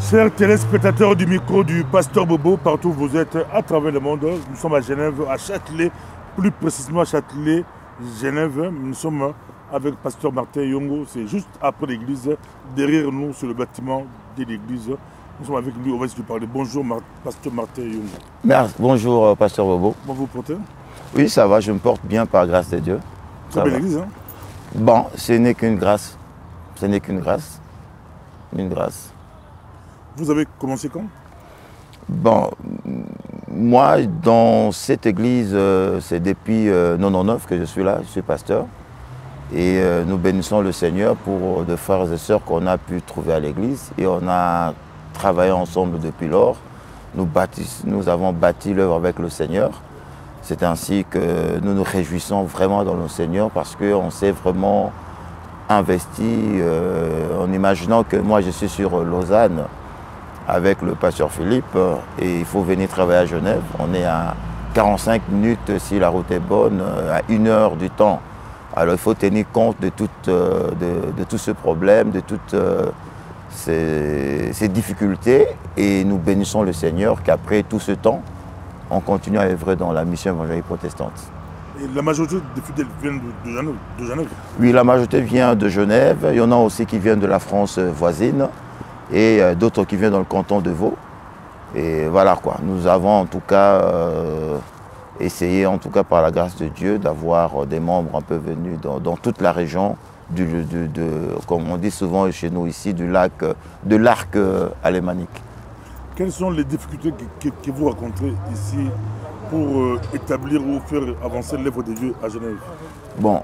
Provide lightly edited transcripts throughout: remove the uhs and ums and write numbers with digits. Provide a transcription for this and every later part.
Chers téléspectateurs du micro du Pasteur Bobo, partout où vous êtes à travers le monde, nous sommes à Genève, à Châtelet, plus précisément à Châtelet, Genève. Nous sommes avec Pasteur Martin Yongo, c'est juste après l'église, derrière nous sur le bâtiment de l'église. Nous sommes avec lui, on va essayer de parler. Bonjour Pasteur Martin Yongo. Merci. Bonjour Pasteur Bobo. Comment vous portez? Oui, ça va, je me porte bien par grâce de Dieu. Très belle église, hein? Bon, ce n'est qu'une grâce. Ce n'est qu'une grâce. Une grâce. Vous avez commencé quand? Bon, moi, dans cette église, c'est depuis 99 que je suis là, je suis pasteur. Et nous bénissons le Seigneur pour de frères et sœurs qu'on a pu trouver à l'église. Et on a travaillé ensemble depuis lors. Nous avons bâti l'œuvre avec le Seigneur. C'est ainsi que nous nous réjouissons vraiment dans le Seigneur parce qu'on s'est vraiment investi en imaginant que moi je suis sur Lausanne avec le pasteur Philippe et il faut venir travailler à Genève. On est à 45 minutes si la route est bonne, à 1 heure du temps. Alors il faut tenir compte de tout ce problème, de toutes ces difficultés et nous bénissons le Seigneur qu'après tout ce temps, on continue à œuvrer dans la mission évangélique protestante. Et la majorité des fidèles viennent de Genève? Oui, la majorité vient de Genève. Il y en a aussi qui viennent de la France voisine et d'autres qui viennent dans le canton de Vaud. Et voilà quoi. Nous avons en tout cas essayé, en tout cas par la grâce de Dieu, d'avoir des membres un peu venus dans toute la région, comme on dit souvent chez nous ici, de l'arc alémanique. Quelles sont les difficultés que vous rencontrez ici pour établir ou faire avancer l'œuvre de Dieu à Genève? Bon,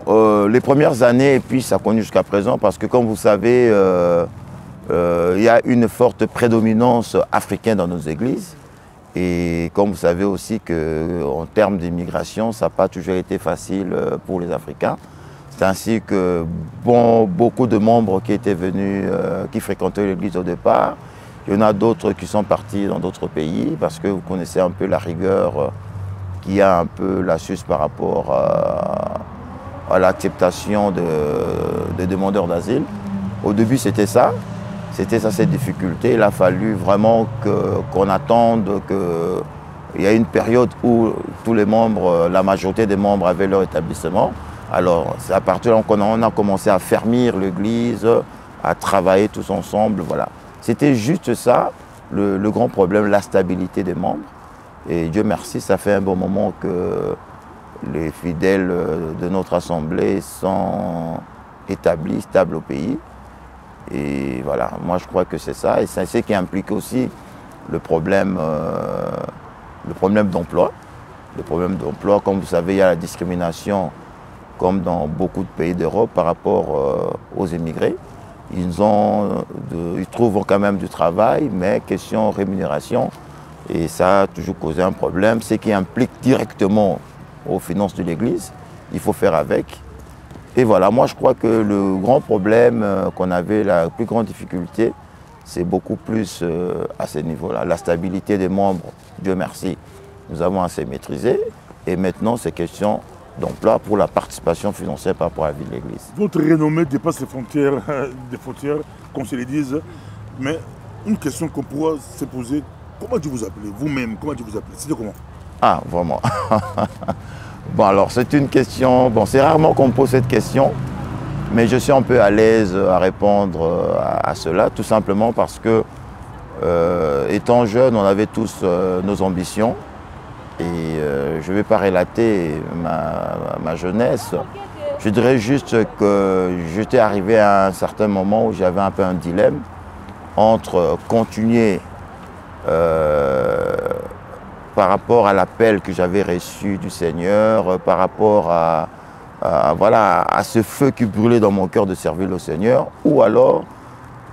les premières années, et puis ça continue jusqu'à présent, parce que comme vous savez, il y a une forte prédominance africaine dans nos églises. Et comme vous savez aussi qu'en termes d'immigration, ça n'a pas toujours été facile pour les Africains. C'est ainsi que beaucoup de membres qui étaient venus, qui fréquentaient l'église au départ, il y en a d'autres qui sont partis dans d'autres pays parce que vous connaissez un peu la rigueur qu'il y a un peu la Suisse par rapport à l'acceptation des demandeurs d'asile. Au début, c'était ça cette difficulté. Il a fallu vraiment qu'on attende qu'il y ait une période où tous les membres, la majorité des membres avaient leur établissement. Alors, c'est à partir de là qu'on a commencé à fermer l'église, à travailler tous ensemble, voilà. C'était juste ça, le grand problème, la stabilité des membres. Et Dieu merci, ça fait un bon moment que les fidèles de notre assemblée sont établis, stables au pays. Et voilà, moi je crois que c'est ça. Et c'est ce qui implique aussi le problème d'emploi. Le problème d'emploi, comme vous savez, il y a la discrimination, comme dans beaucoup de pays d'Europe, par rapport aux immigrés. Ils trouvent quand même du travail, mais question rémunération. Et ça a toujours causé un problème, ce qui implique directement aux finances de l'Église. Il faut faire avec. Et voilà, moi je crois que le grand problème qu'on avait, la plus grande difficulté, c'est beaucoup plus à ce niveau-là. La stabilité des membres, Dieu merci, nous avons assez maîtrisé. Et maintenant, c'est question d'emploi pour la participation financière par rapport à la vie de l'Église. Votre renommée dépasse les frontières, des frontières, comme se le dise. Mais une question qu'on pourra se poser, comment Dieu vous appelez vous-même? Comment Dieu vous appelez? C'était comment? Ah, vraiment. Bon, alors c'est une question, bon, c'est rarement qu'on me pose cette question, mais je suis un peu à l'aise à répondre à cela, tout simplement parce que, étant jeune, on avait tous nos ambitions. Et je ne vais pas relater ma jeunesse. Je dirais juste que j'étais arrivé à un certain moment où j'avais un peu un dilemme entre continuer par rapport à l'appel que j'avais reçu du Seigneur, par rapport à ce feu qui brûlait dans mon cœur de servir le Seigneur, ou alors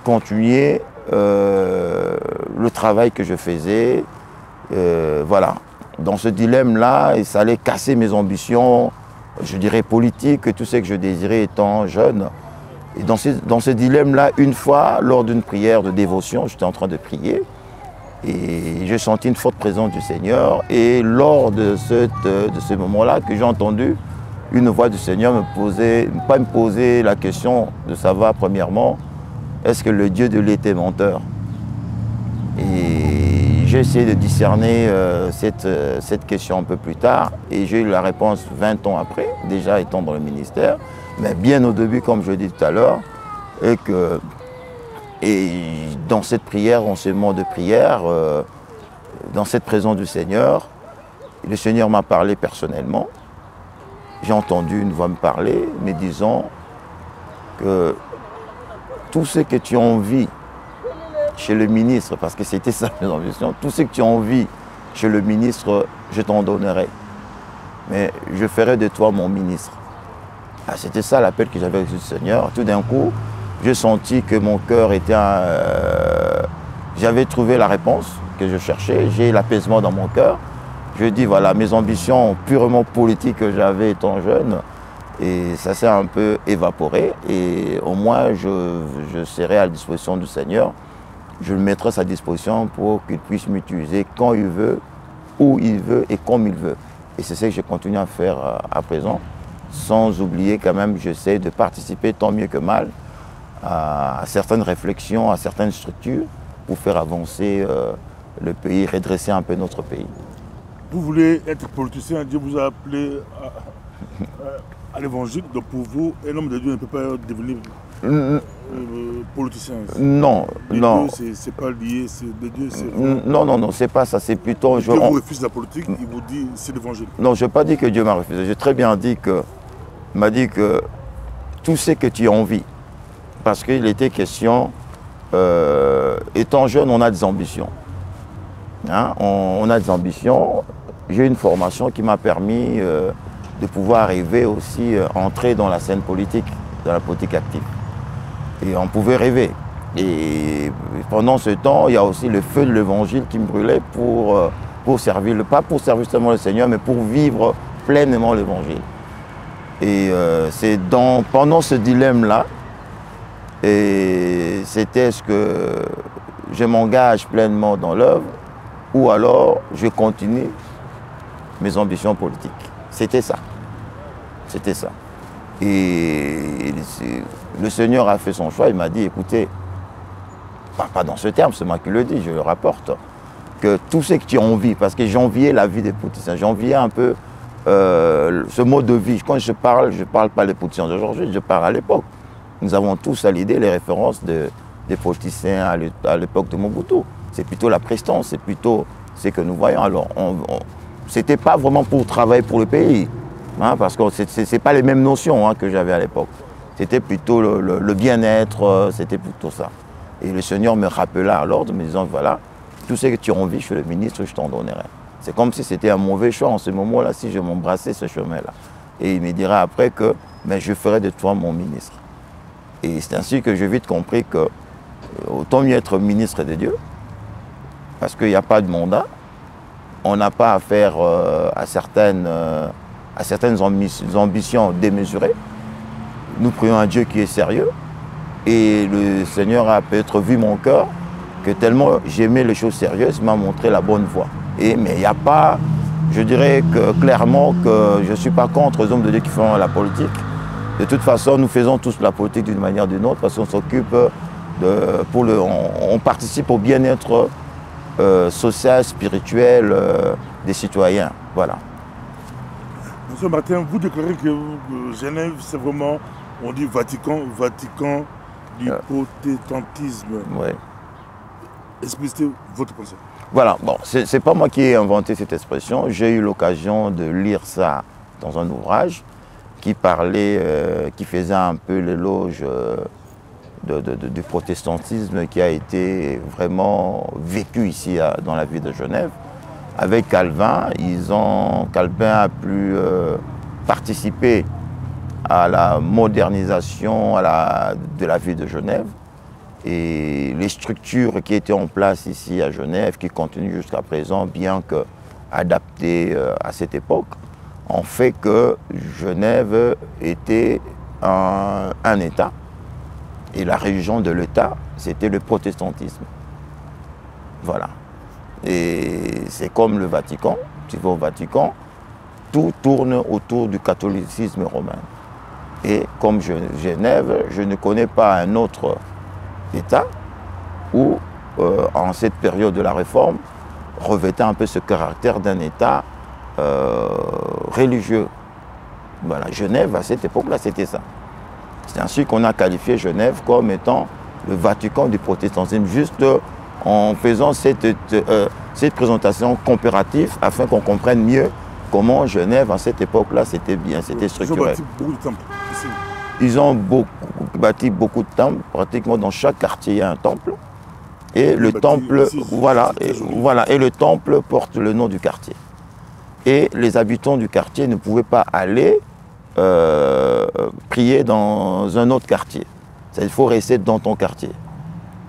continuer le travail que je faisais. Voilà. Dans ce dilemme-là, ça allait casser mes ambitions, je dirais politiques, tout ce que je désirais étant jeune. Et dans ce dilemme-là, une fois, lors d'une prière de dévotion, j'étais en train de prier, et j'ai senti une forte présence du Seigneur. Et lors de ce moment-là, que j'ai entendu une voix du Seigneur me poser la question de savoir, premièrement, est-ce que le Dieu de l'était menteur? Et j'ai essayé de discerner cette question un peu plus tard et j'ai eu la réponse 20 ans après, déjà étant dans le ministère, mais bien au début, comme je l'ai dit tout à l'heure, et dans cette prière, en ce moment de prière, dans cette présence du Seigneur, le Seigneur m'a parlé personnellement. J'ai entendu une voix me parler, me disant que tout ce que tu as envie chez le ministre, parce que c'était ça mes ambitions, tout ce que tu as envie chez le ministre, je t'en donnerai. Mais je ferai de toi mon ministre. Ah, c'était ça l'appel que j'avais reçu du Seigneur. Tout d'un coup, j'ai senti que mon cœur était j'avais trouvé la réponse que je cherchais, j'ai l'apaisement dans mon cœur. Je dis, voilà, mes ambitions purement politiques que j'avais étant jeune, et ça s'est un peu évaporé. Et au moins, je serai à la disposition du Seigneur. Je le mettrai à sa disposition pour qu'il puisse m'utiliser quand il veut, où il veut et comme il veut. Et c'est ce que je continue à faire à présent, sans oublier quand même, j'essaie de participer tant mieux que mal à certaines réflexions, à certaines structures pour faire avancer le pays, redresser un peu notre pays. Vous voulez être politicien, Dieu vous a appelé à l'évangile, donc pour vous, un homme de Dieu ne peut pas devenir politicien. Non, non. C'est pas lié, c'est de Dieu, c'est... Non, non, non, c'est pas ça, c'est plutôt... Dieu vous refuse la politique, il vous dit c'est l'évangile. Non, je n'ai pas dit que Dieu m'a refusé, j'ai très bien dit que... Il m'a dit que tout ce que tu as envie, parce qu'il était question, étant jeune, on a des ambitions. Hein, on a des ambitions. J'ai une formation qui m'a permis de pouvoir arriver aussi, entrer dans la scène politique, dans la politique active. Et on pouvait rêver. Et pendant ce temps, il y a aussi le feu de l'évangile qui me brûlait pour servir, pas pour servir seulement le Seigneur, mais pour vivre pleinement l'évangile. Et c'est pendant ce dilemme-là, et c'était est-ce que je m'engage pleinement dans l'œuvre ou alors je continue mes ambitions politiques. C'était ça. C'était ça. Et le Seigneur a fait son choix, il m'a dit, écoutez, pas dans ce terme, c'est moi qui le dis, je le rapporte, que tout ce que tu as envie, parce que j'enviais la vie des politiciens, j'enviais un peu ce mode de vie. Quand je parle pas des politiciens d'aujourd'hui, je parle à l'époque. Nous avons tous à l'idée les références des politiciens à l'époque de Mobutu. C'est plutôt la prestance, c'est plutôt ce que nous voyons. Alors, c'était pas vraiment pour travailler pour le pays, hein, parce que c'est pas les mêmes notions hein, que j'avais à l'époque. C'était plutôt le bien-être, c'était plutôt ça. Et le Seigneur me rappela à l'ordre, me disant, voilà, tout ce que tu as envie chez le ministre, je t'en donnerai. C'est comme si c'était un mauvais choix en ce moment-là, si je m'embrassais ce chemin-là. Et il me dira après que mais je ferai de toi mon ministre. Et c'est ainsi que j'ai vite compris que autant mieux être ministre de Dieu, parce qu'il n'y a pas de mandat, on n'a pas affaire à certaines ambitions démesurées. Nous prions un Dieu qui est sérieux, et le Seigneur a peut-être vu mon cœur, que tellement j'aimais les choses sérieuses, il m'a montré la bonne voie. Mais il n'y a pas, je dirais que clairement que je ne suis pas contre les hommes de Dieu qui font la politique. De toute façon, nous faisons tous la politique d'une manière ou d'une autre parce qu'on s'occupe on participe au bien-être social, spirituel des citoyens. Voilà. Monsieur Martin, vous déclarez que Genève, c'est vraiment, on dit Vatican du protestantisme. Oui. Explicitez votre pensée. Voilà, bon, c'est pas moi qui ai inventé cette expression. J'ai eu l'occasion de lire ça dans un ouvrage qui parlait, qui faisait un peu l'éloge du protestantisme qui a été vraiment vécu ici dans la ville de Genève. Avec Calvin, Calvin a pu participer à la modernisation de la ville de Genève. Et les structures qui étaient en place ici à Genève, qui continuent jusqu'à présent, bien qu'adaptées à cette époque, ont fait que Genève était un État. Et la religion de l'État, c'était le protestantisme. Voilà. Et c'est comme le Vatican. Tu vas au Vatican, tout tourne autour du catholicisme romain. Et comme Genève, je ne connais pas un autre État où en cette période de la Réforme, revêtait un peu ce caractère d'un État religieux. Voilà, Genève, à cette époque-là, c'était ça. C'est ainsi qu'on a qualifié Genève comme étant le Vatican du protestantisme, juste en faisant cette présentation comparative afin qu'on comprenne mieux comment Genève, à cette époque-là, c'était bien, c'était structuré. Ils ont bâti beaucoup de temples ici. Ils ont bâti beaucoup de temples, pratiquement dans chaque quartier il y a un temple. Et le temple, et le temple porte le nom du quartier. Et les habitants du quartier ne pouvaient pas aller prier dans un autre quartier. Il faut rester dans ton quartier.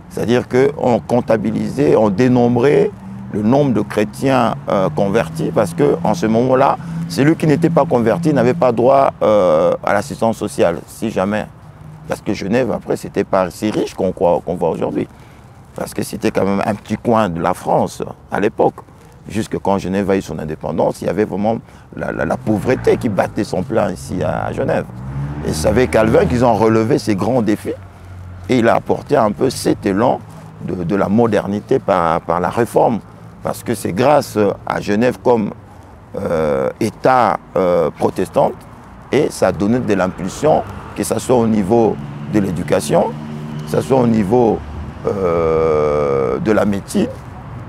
C'est-à-dire qu'on comptabilisait, on dénombrait le nombre de chrétiens convertis parce qu'en ce moment-là, celui qui n'était pas converti n'avait pas droit à l'assistance sociale, si jamais. Parce que Genève, après, c'était pas si riche qu'on voit aujourd'hui. Parce que c'était quand même un petit coin de la France à l'époque. Jusque quand Genève a eu son indépendance, il y avait vraiment la pauvreté qui battait son plein ici à Genève. Et c'est avec Calvin qu'ils ont relevé ces grands défis. Et il a apporté un peu cet élan de la modernité par la Réforme. Parce que c'est grâce à Genève comme État protestant, et ça a donné de l'impulsion, que ce soit au niveau de l'éducation, que ce soit au niveau de la médecine,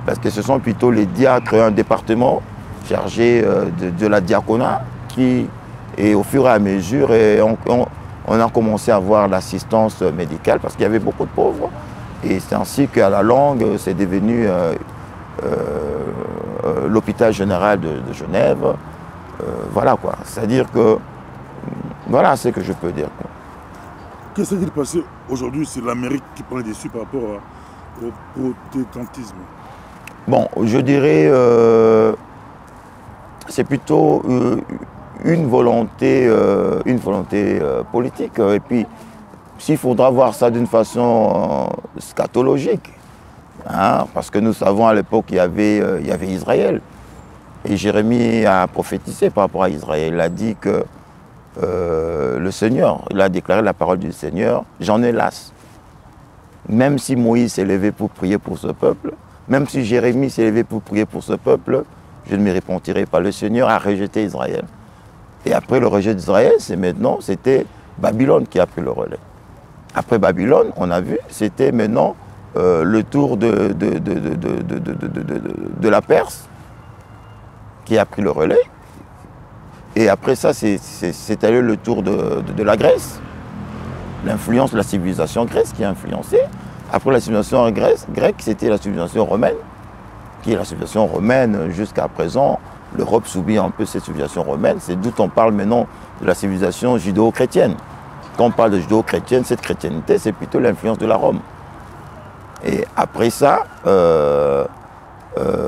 parce que ce sont plutôt les diacres, un département chargé de la diaconat, qui, et au fur et à mesure, on a commencé à avoir l'assistance médicale, parce qu'il y avait beaucoup de pauvres, et c'est ainsi qu'à la longue, c'est devenu l'hôpital général de Genève. Voilà quoi, c'est-à-dire que, voilà ce que je peux dire. Qu'est-ce qui est passé aujourd'hui? C'est l'Amérique qui prend le dessus par rapport au protestantisme. Bon, je dirais, c'est plutôt une volonté politique. Et puis, s'il faudra voir ça d'une façon scatologique, hein, parce que nous savons à l'époque qu'il y avait Israël. Et Jérémie a prophétisé par rapport à Israël. Il a dit que le Seigneur, il a déclaré la parole du Seigneur, j'en ai las. Même si Moïse s'est levé pour prier pour ce peuple, même si Jérémie s'est levé pour prier pour ce peuple, je ne me repentirai pas. Le Seigneur a rejeté Israël. Et après le rejet d'Israël, c'était Babylone qui a pris le relais. Après Babylone, on a vu, c'était maintenant le tour de la Perse qui a pris le relais. Et après ça, c'est allé le tour de la Grèce. L'influence de la civilisation grecque qui a influencé. Après la civilisation grecque, c'était la civilisation romaine, qui est la civilisation romaine jusqu'à présent. L'Europe subit un peu cette civilisation romaine. C'est d'où on parle maintenant de la civilisation judéo-chrétienne. Quand on parle de judéo-chrétienne, cette chrétienté, c'est plutôt l'influence de la Rome. Et après ça,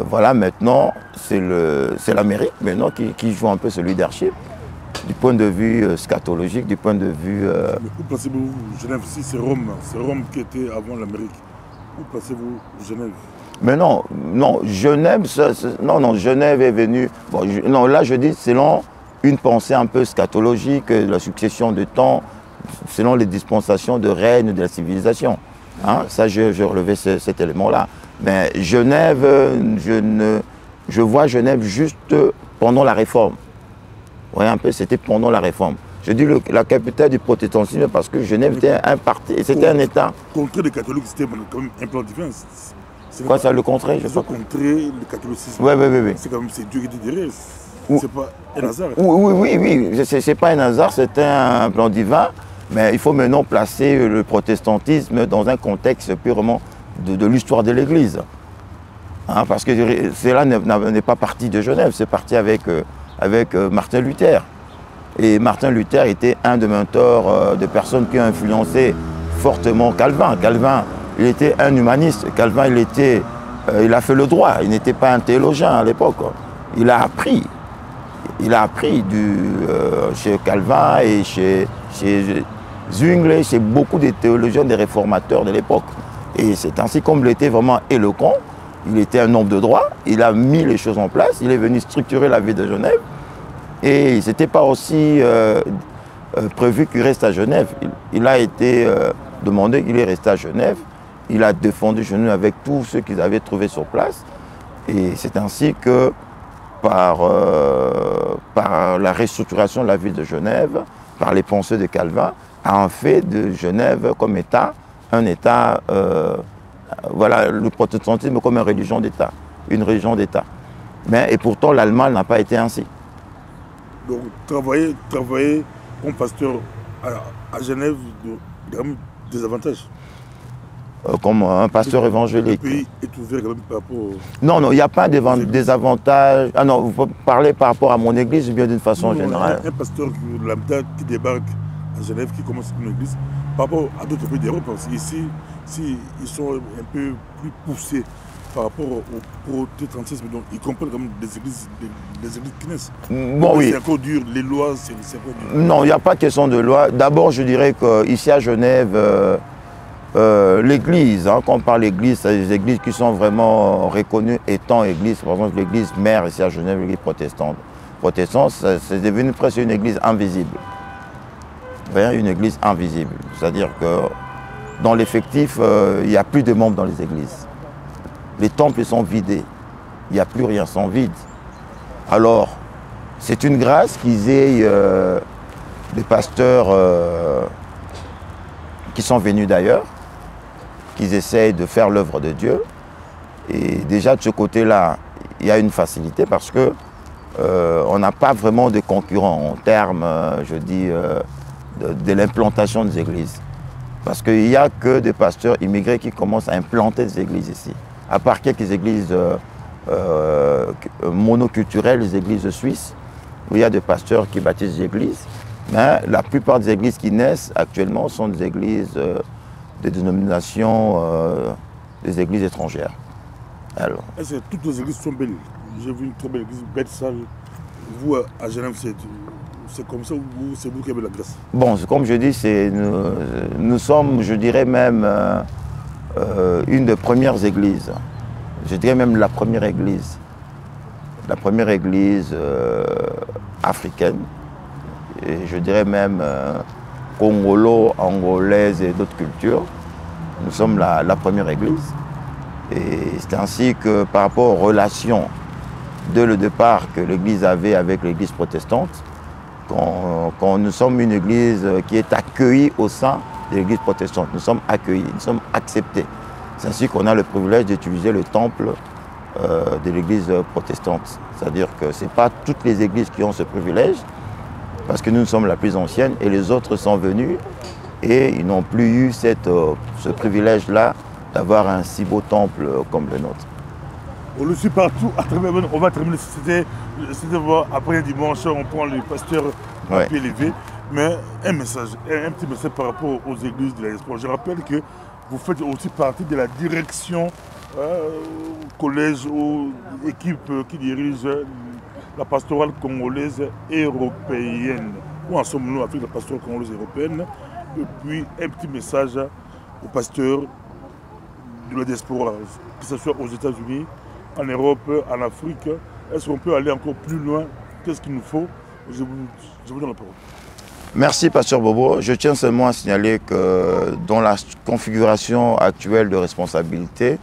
voilà, maintenant, c'est l'Amérique maintenant qui joue un peu ce leadership. Du point de vue scatologique, du point de vue... Mais où placez-vous Genève? Si c'est Rome qui était avant l'Amérique. Où placez-vous Genève? Mais non, Genève, Genève est venue... Bon, non, là je dis selon une pensée un peu scatologique, la succession de temps, selon les dispensations de règne de la civilisation. Hein, ça, je relevais cet élément-là. Mais Genève, je vois Genève juste pendant la Réforme. Vous voyez un peu, c'était pendant la Réforme. Je dis la capitale du protestantisme parce que Genève était un parti, c'était un État. Contrer les catholiques, c'était quand même un plan divin. Quoi, ça le contrer? Je sais contrer le catholicisme. Oui. C'est comme c'est Dieu qui était derrière. C'est pas un hasard. Oui. C'est pas un hasard, c'était un plan divin. Mais il faut maintenant placer le protestantisme dans un contexte purement de l'histoire de l'Église. Hein, parce que cela n'est pas parti de Genève, c'est parti avec Martin Luther. Et Martin Luther était un des mentors de personnes qui ont influencé fortement Calvin. Calvin, il était un humaniste. Calvin, il a fait le droit. Il n'était pas un théologien à l'époque. Il a appris chez Calvin et chez Zwingli, chez beaucoup de théologiens, des réformateurs de l'époque. Et c'est ainsi comme il était vraiment éloquent. Il était un homme de droit, il a mis les choses en place, il est venu structurer la vie de Genève. Et ce n'était pas aussi prévu qu'il reste à Genève. Il a été demandé qu'il est resté à Genève. Il a défendu Genève avec tous ceux qu'ils avaient trouvés sur place. Et c'est ainsi que, par la restructuration de la ville de Genève, par les pensées de Calvin, a en fait de Genève comme État, un État, voilà, le protestantisme comme une religion d'État, Et pourtant, l'Allemagne n'a pas été ainsi. Donc, travailler comme pasteur à Genève, il y a quand même des avantages. Comme un pasteur évangélique. Le pays est ouvert quand même par rapport... Non, il n'y a pas des avantages. Ah non, vous parlez par rapport à mon église ou bien d'une façon générale. Un pasteur lambda qui débarque à Genève, qui commence une église, par rapport à d'autres pays d'Europe, parce qu'ici, ils sont un peu plus poussés par rapport au protestantisme, donc ils comprennent comme des églises qui naissent. Bon, oui. C'est encore dur, les lois, c'est encore dur. Non, il n'y a pas question de loi. D'abord, je dirais qu'ici à Genève, l'église, quand on parle d'église, c'est des églises qui sont vraiment reconnues étant églises. Par exemple, l'église mère ici à Genève, l'église protestante. Protestante, c'est devenu presque une église invisible. Une église invisible. C'est-à-dire que dans l'effectif, il n'y a plus de membres dans les églises. Les temples sont vidés. Il n'y a plus rien, ils sont vides. Alors, c'est une grâce qu'ils aient des pasteurs qui sont venus d'ailleurs, qu'ils essayent de faire l'œuvre de Dieu. Et déjà de ce côté-là, il y a une facilité parce que on n'a pas vraiment de concurrents en termes, je dis, de l'implantation des églises. Parce qu'il n'y a que des pasteurs immigrés qui commencent à implanter des églises ici. À part quelques églises monoculturelles, les églises suisses, où il y a des pasteurs qui bâtissent des églises. Mais la plupart des églises qui naissent actuellement sont des églises de dénomination des églises étrangères. Alors. Toutes les églises sont belles. J'ai vu une très belle église, belle salle. Vous, à Genève, c'est comme ça ou c'est vous qui avez la grâce? Bon, comme je dis, nous sommes, je dirais même, une des premières églises. Je dirais même la première église. La première église africaine. Et je dirais même congolo, angolaise et d'autres cultures. Nous sommes la première église. Et c'est ainsi que par rapport aux relations dès le départ que l'église avait avec l'église protestante, quand nous sommes une église qui est accueillie au sein de l'église protestante, nous sommes accueillis, nous sommes acceptés. C'est ainsi qu'on a le privilège d'utiliser le temple de l'église protestante. C'est-à-dire que ce n'est pas toutes les églises qui ont ce privilège, parce que nous sommes la plus ancienne et les autres sont venus et ils n'ont plus eu ce privilège-là d'avoir un si beau temple comme le nôtre. On le suit partout, on va terminer, c'était après dimanche, on prend les pasteurs à pied levé, mais un petit message par rapport aux églises de la diaspora. Je rappelle que vous faites aussi partie de la direction collège ou équipe qui dirige la pastorale congolaise européenne. Où en sommes-nous avec la pastorale congolaise européenne? Et puis un petit message aux pasteurs de la diaspora, que ce soit aux États-Unis, en Europe, en Afrique. Est-ce qu'on peut aller encore plus loin? Qu'est-ce qu'il nous faut? Je vous donne la parole. Merci, Pasteur Bobo. Je tiens seulement à signaler que dans la configuration actuelle de responsabilité,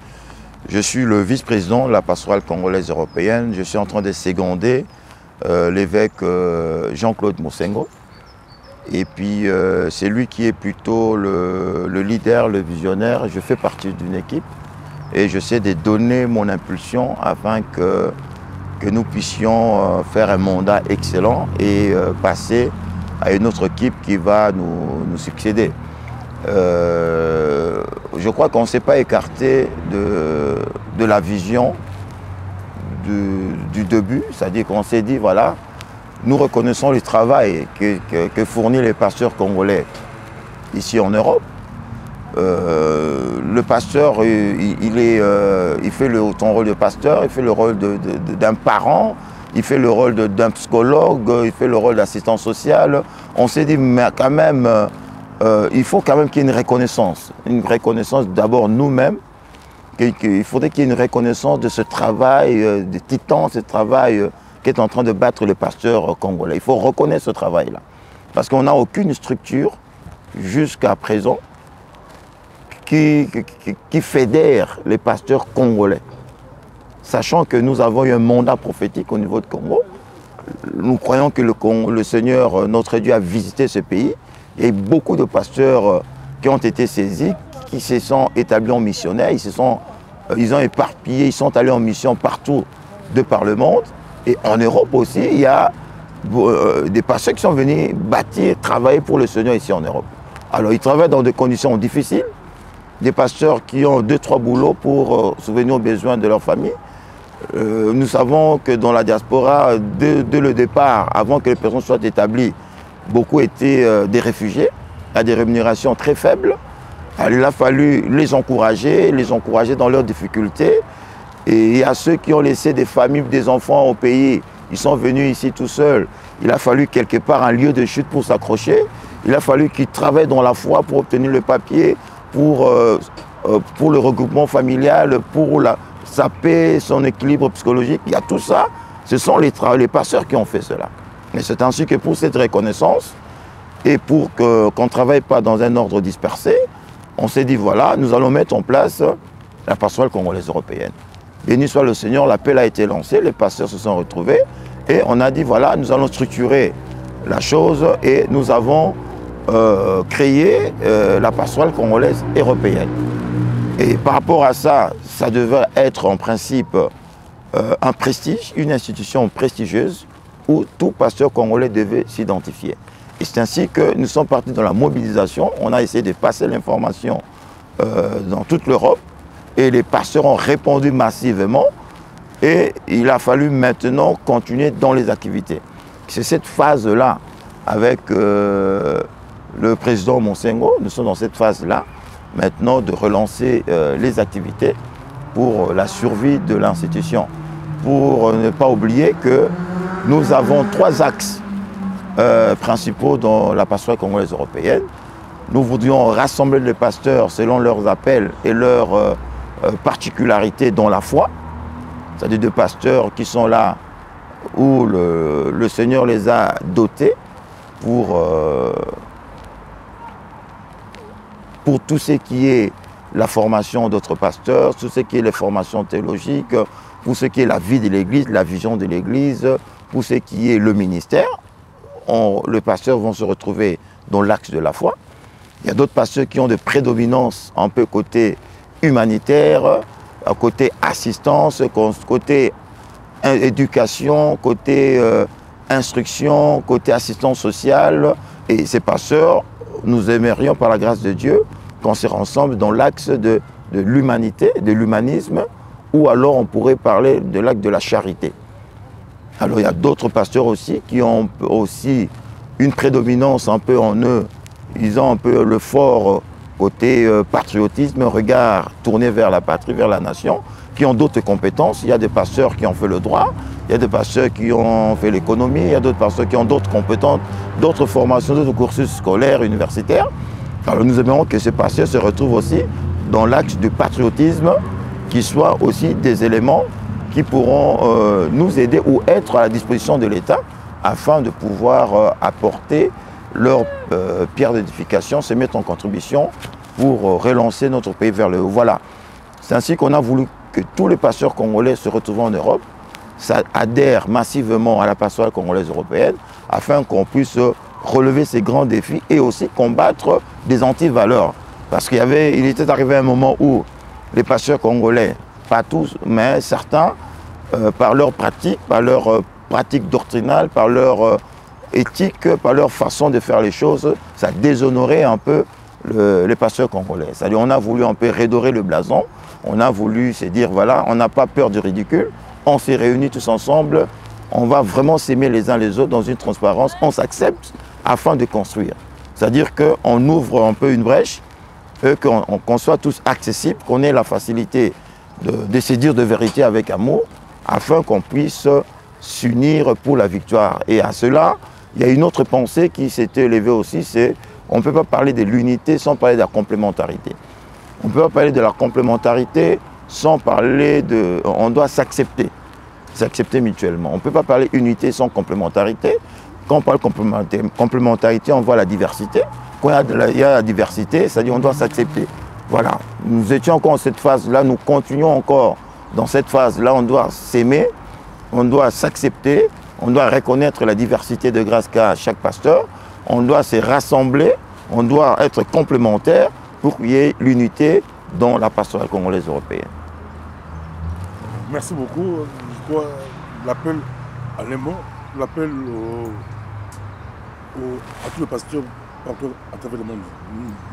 je suis le vice-président de la pastorale congolaise européenne. Je suis en train de seconder l'évêque Jean-Claude Moussengo. Et puis, c'est lui qui est plutôt le leader, le visionnaire. Je fais partie d'une équipe et j'essaie de donner mon impulsion afin que nous puissions faire un mandat excellent et passer à une autre équipe qui va nous succéder. Je crois qu'on ne s'est pas écarté de la vision du début, c'est-à-dire qu'on s'est dit, voilà, nous reconnaissons le travail que fournissent les pasteurs congolais ici en Europe. Le pasteur, il fait son rôle de pasteur, il fait le rôle d'un parent, il fait le rôle d'un psychologue, il fait le rôle d'assistant social. On s'est dit, mais quand même, il faut quand même qu'il y ait une reconnaissance d'abord nous-mêmes. Il faudrait qu'il y ait une reconnaissance de ce travail de titan, ce travail qui est en train de battre le pasteur congolais. Il faut reconnaître ce travail-là. Parce qu'on n'a aucune structure jusqu'à présent qui fédère les pasteurs congolais. Sachant que nous avons eu un mandat prophétique au niveau de Congo, nous croyons que le Seigneur, notre Dieu, a visité ce pays. Il y a eu beaucoup de pasteurs qui ont été saisis, qui se sont établis en missionnaires, ils ont éparpillé, ils sont allés en mission partout de par le monde. Et en Europe aussi, il y a des pasteurs qui sont venus bâtir, travailler pour le Seigneur ici en Europe. Alors ils travaillent dans des conditions difficiles, des pasteurs qui ont 2-3 boulots pour subvenir aux besoins de leur famille. Nous savons que dans la diaspora, dès le départ, avant que les personnes soient établies, beaucoup étaient des réfugiés, à des rémunérations très faibles. Alors, il a fallu les encourager dans leurs difficultés. Et il y a ceux qui ont laissé des familles, des enfants au pays, ils sont venus ici tout seuls. Il a fallu quelque part un lieu de chute pour s'accrocher. Il a fallu qu'ils travaillent dans la foi pour obtenir le papier, pour le regroupement familial, pour sa paix, son équilibre psychologique. Il y a tout ça. Ce sont les pasteurs qui ont fait cela. Et c'est ainsi que pour cette reconnaissance et pour qu'on ne travaille pas dans un ordre dispersé, on s'est dit voilà, nous allons mettre en place la pastorale congolaise européenne. Béni soit le Seigneur, l'appel a été lancé, les pasteurs se sont retrouvés et on a dit voilà, nous allons structurer la chose et nous avons créé la pastorale congolaise européenne. Et par rapport à ça, ça devait être en principe un prestige, une institution prestigieuse où tout pasteur congolais devait s'identifier. Et c'est ainsi que nous sommes partis dans la mobilisation. On a essayé de passer l'information dans toute l'Europe et les pasteurs ont répondu massivement et il a fallu maintenant continuer dans les activités. C'est cette phase-là avec le président Monsengo, nous sommes dans cette phase-là maintenant de relancer les activités pour la survie de l'institution. Pour ne pas oublier que nous avons 3 axes principaux dans la pastorale congolaise européenne. Nous voudrions rassembler les pasteurs selon leurs appels et leurs particularités dans la foi. C'est-à-dire des pasteurs qui sont là où le Seigneur les a dotés pour tout ce qui est la formation d'autres pasteurs, tout ce qui est les formations théologiques, pour ce qui est la vie de l'Église, la vision de l'Église, pour ce qui est le ministère. Les pasteurs vont se retrouver dans l'axe de la foi. Il y a d'autres pasteurs qui ont de prédominance un peu côté humanitaire, côté assistance, côté éducation, côté instruction, côté assistance sociale. Et ces pasteurs, nous aimerions par la grâce de Dieu qu'on se rassemble dans l'axe de l'humanité, de l'humanisme, ou alors on pourrait parler de l'axe de la charité. Alors il y a d'autres pasteurs aussi qui ont aussi une prédominance un peu en eux. Ils ont un peu le fort côté patriotisme, regard tourné vers la patrie, vers la nation, qui ont d'autres compétences. Il y a des pasteurs qui ont fait le droit, il y a des pasteurs qui ont fait l'économie, il y a d'autres pasteurs qui ont d'autres compétences, d'autres formations, d'autres cursus scolaires, universitaires. Alors nous aimerions que ces pasteurs se retrouvent aussi dans l'axe du patriotisme, qui soient aussi des éléments qui pourront nous aider ou être à la disposition de l'État afin de pouvoir apporter leur pierre d'édification, se mettre en contribution pour relancer notre pays vers le haut. Voilà. C'est ainsi qu'on a voulu que tous les pasteurs congolais se retrouvent en Europe, adhèrent massivement à la pastorale congolaise européenne afin qu'on puisse relever ces grands défis et aussi combattre des antivaleurs. Parce qu'il était arrivé un moment où les pasteurs congolais, pas tous, mais certains, par leur pratique doctrinale, par leur éthique, par leur façon de faire les choses, ça déshonorait un peu les pasteurs congolais. C'est-à-dire on a voulu un peu redorer le blason, on a voulu se dire, voilà, on n'a pas peur du ridicule, on s'est réunis tous ensemble, on va vraiment s'aimer les uns les autres dans une transparence, on s'accepte afin de construire. C'est-à-dire qu'on ouvre un peu une brèche, qu'on soit tous accessibles, qu'on ait la facilité de se dire de vérité avec amour, afin qu'on puisse s'unir pour la victoire. Et à cela, il y a une autre pensée qui s'était élevée aussi, c'est qu'on ne peut pas parler de l'unité sans parler de la complémentarité. On ne peut pas parler de la complémentarité sans parler de... On doit s'accepter mutuellement. On ne peut pas parler unité sans complémentarité. Quand on parle complémentarité, on voit la diversité. Quand il y a la diversité, c'est-à-dire qu'on doit s'accepter. Voilà, nous étions encore dans cette phase-là, nous continuons encore dans cette phase-là. On doit s'aimer, on doit s'accepter, on doit reconnaître la diversité de grâce qu'a chaque pasteur, on doit se rassembler, on doit être complémentaires pour qu'il y ait l'unité dans la pastorale congolaise européenne. Merci beaucoup. Je crois l'appel à l'émo, l'appel à tous les pasteurs partout à travers le monde,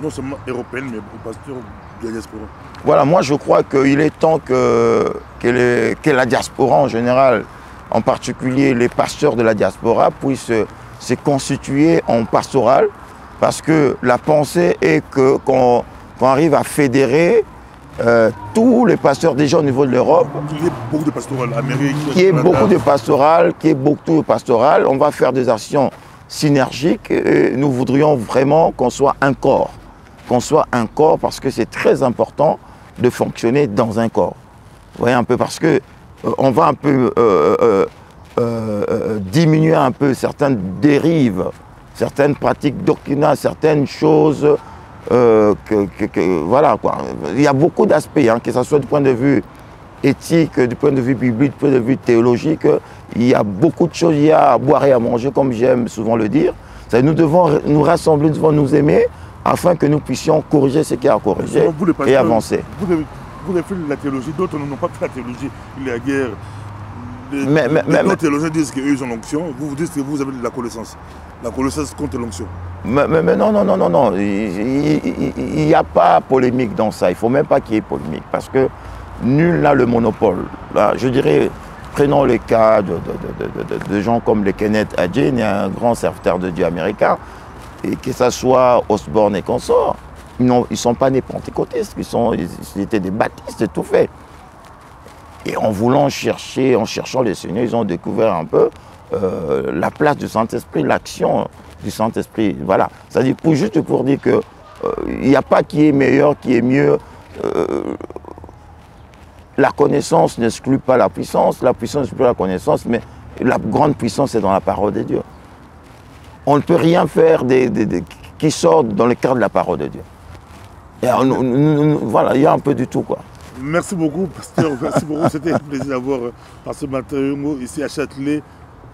non seulement européens, mais aux pasteurs de la diaspora. Voilà, moi je crois qu'il est temps que la diaspora en général, en particulier les pasteurs de la diaspora, puissent se constituer en pastoral, parce que la pensée est qu'on arrive à fédérer tous les pasteurs déjà au niveau de l'Europe. Il y a beaucoup de pastorales américaines. Qu'il y ait beaucoup de pastorales, on va faire des actions synergiques et nous voudrions vraiment qu'on soit un corps. Qu'on soit un corps parce que c'est très important de fonctionner dans un corps. Vous voyez un peu, parce que on va un peu diminuer un peu certaines dérives, certaines pratiques doctrinales, certaines choses. Voilà quoi. Il y a beaucoup d'aspects, hein, que ce soit du point de vue éthique, du point de vue biblique, du point de vue théologique. Il y a beaucoup de choses, il y a à boire et à manger, comme j'aime souvent le dire. Nous devons nous rassembler, nous devons nous aimer, afin que nous puissions corriger ce qu'il y a à corriger et avancer. Vous avez fait la théologie, d'autres n'ont pas fait la théologie. Il y a la guerre. Les théologiens disent qu'eux ils ont l'onction, vous dites que vous avez de la connaissance. La connaissance contre l'onction. Mais non. Il n'y a pas polémique dans ça. Il ne faut même pas qu'il y ait polémique. Parce que nul n'a le monopole. Là, je dirais, prenons le cas de gens comme le Kenneth Hagin, un grand serviteur de Dieu américain, et que ce soit Osborne et consorts. Ils ne sont pas des pentecôtistes, ils étaient des baptistes, tout fait. Et en voulant chercher, en cherchant le Seigneur, ils ont découvert un peu la place du Saint-Esprit, l'action du Saint-Esprit. Voilà. C'est-à-dire juste pour dire qu'il n'y a pas qui est meilleur, qui est mieux. La connaissance n'exclut pas la puissance n'exclut pas la connaissance, mais la grande puissance est dans la parole de Dieu. On ne peut rien faire qui sort dans le cadre de la parole de Dieu. Et voilà, il y a un peu du tout, quoi. Merci beaucoup, pasteur. Merci beaucoup. C'était un plaisir d'avoir pasteur Martin Yongo ici à Châtelet,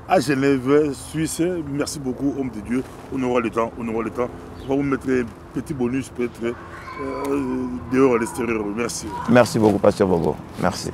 à Genève, Suisse. Merci beaucoup, homme de Dieu. On aura le temps, on aura le temps. On va vous mettre un petit bonus peut-être dehors à l'extérieur. Merci. Merci beaucoup, pasteur Bobo. Merci.